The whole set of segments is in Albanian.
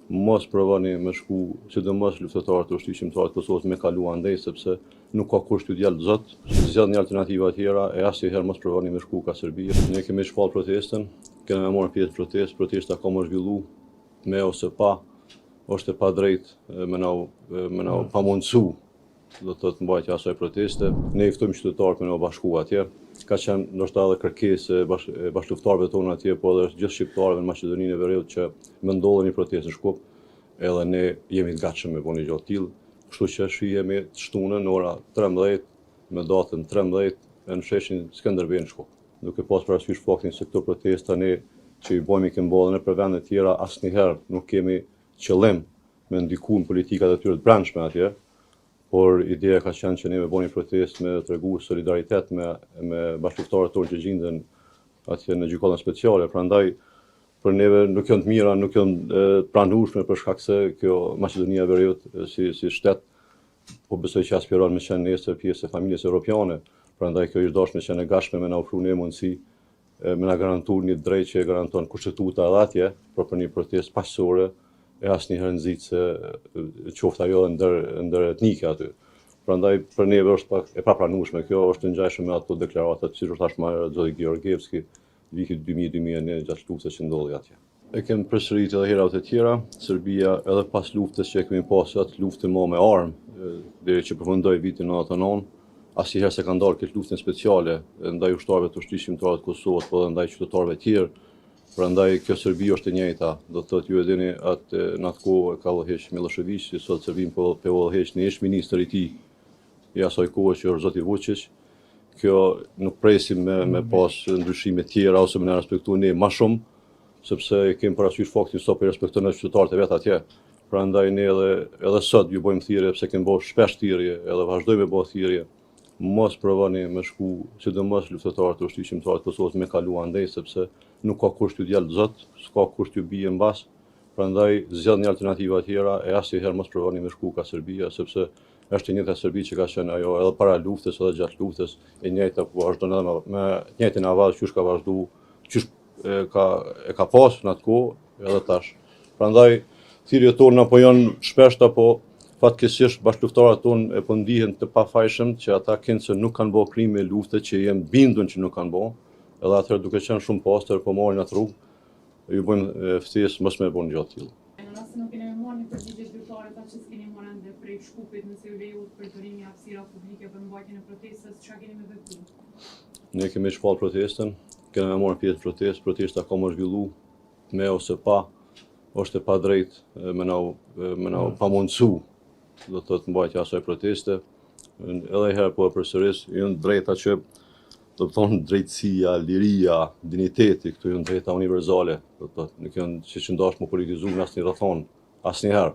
mos provoni me shku, sidomos luftëtarët e ushtrisë të Kosovës me kalu andej, sepse nuk ka kusht t'ju djallë zot, zgjidhni alternativa tjera e asnjëherë mos provoni me shku ka Serbia. Ne kemi shpall protestën, kemi marrë pjesë protesta ka më zhvillu me ose pa, është e padrejtë me na pamundsu, do të thotë mbajtja e asaj proteste. Ne i ftojmë qytetarët me na bashku atje. Ka qenë ndoshta edhe kërkesë e bashkëluftëtarëve tonë atje, po edhe gjithë shqiptarëve në Maqedoninë e Veriut që më ndodhen një protestë në Shkup, edhe ne jemi të gatshëm me bëni një gjë të tillë. Kështu që shihemi të shtunën në ora 13 me datën 13 në sheshin Skënderbej në Shkup. Duke pas parasysh faktin se këto protesta ne që i bëjmë këmbëllën për vende të tjera asnjëherë nuk kemi qëllim me ndiku në politikat e tyre të brendshme atje, por ideja ka qenë që ne me bëni protestë me tregu solidaritet me bashkëluftëtarët tonë që gjenden atje në gjykatën speciale. Prandaj për neve nuk janë të mira, nuk janë të pranueshme për shkak se kjo Maqedonia e Veriut si shtet po besoj që aspiron me qenë nesër pjesë e familjes europiane. Prandaj kjo është dashme që ne gatshme me na ofru një mundësi me na garantuar një drejtë që e garanton kushtetuta edhe atje, për një protestë paqësore e asnjëherë nxit se qoftë ajo ndër etnike aty. Prandaj për neve është pak e papranueshme kjo, është ngjashme me ato deklarata që thash më zoti Georgievski vitit 2000-2001 gjatë luftës që ndodhi atje. E kemi përsëritur edhe hera të tjera, Serbia edhe pas luftës që kemi pasur atë luftë me armë deri që përfundoi vitin 99, asnjëherë se ka ndarë këtë luftën speciale ndaj ushtarëve të ushtrisë shqiptare të Kosovës, po edhe ndaj qytetarëve të tjerë. Prandaj kjo Serbi është e njëjta, do të thotë ju e dini atë në atë kohë ka udhëheq Milošević, si sot Serbin po udhëheq në ish ministri i tij i asaj kohe që është zoti Vučić. Kjo nuk presim me pas ndryshime të tjera ose me na respektuar ne më shumë, sepse kemi parasysh faktin se po respektojnë qytetarët e vet atje. Prandaj ne edhe sot ju bëjmë thirrje pse kemi bërë shpesh thirrje, edhe vazhdojmë me bërë thirrje. Mos provoni me shku, sidomos luftëtarët e ushtrisë shqiptare të Kosovës me kalu andej, sepse nuk ka kusht t'ju djallë zot, s'ka kusht t'ju bie mbas. Prandaj zgjidhni alternativa tjera e asnjëherë mos provoni me shku ka Serbia, sepse është e njëjta Serbi që ka qenë ajo edhe para luftës edhe gjatë luftës, e njëjta po vazhdon edhe me njëjtin avaz që ka vazhduar, që ka pasur në atë kohë edhe tash. Prandaj thirrjet tona po janë shpesh apo fatkeqësisht bashkëluftëtarët tonë po ndihen të pafajshëm që ata kënë se nuk kanë bërë krime lufte që jem bindun që nuk kanë bërë, edhe atëherë duke qenë shumë pastër po marrin atë rrugë, ju bëjmë ftesë mos më bëni gjë të tillë. Në rast se nuk keni marrë një përgjigje zyrtare ta që s'keni marrë ende prej Shkupit nëse ju lejohet përdorimi i hapësira publike për mbajtjen e protestës, çka keni me vepru? Ne kemi shpall protestën, kemi marrë pjesë protesta ka më zhvillu me ose pa, është e padrejtë me na pamundsu, do të thotë mbajtja e asaj proteste. Edhe herë po e përsëris, janë drejta që do të thonë drejtësia, liria, dinjiteti, këto janë drejta universale, do të thotë, nuk janë siç ndashmë politizuar në asnjë rrethon, asnjëherë.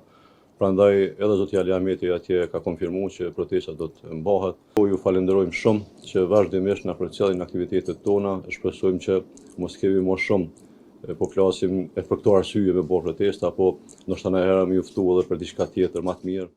Prandaj edhe zoti Ali Ahmeti atje ka konfirmuar që protesta do të mbahet. Ju falenderojmë shumë që vazhdimisht na përcjellin aktivitetet tona, shpresojmë që mos kemi më shumë po flasim për këto arsye me bërë protesta, apo ndoshta na herë më juftu edhe për diçka tjetër më të mirë.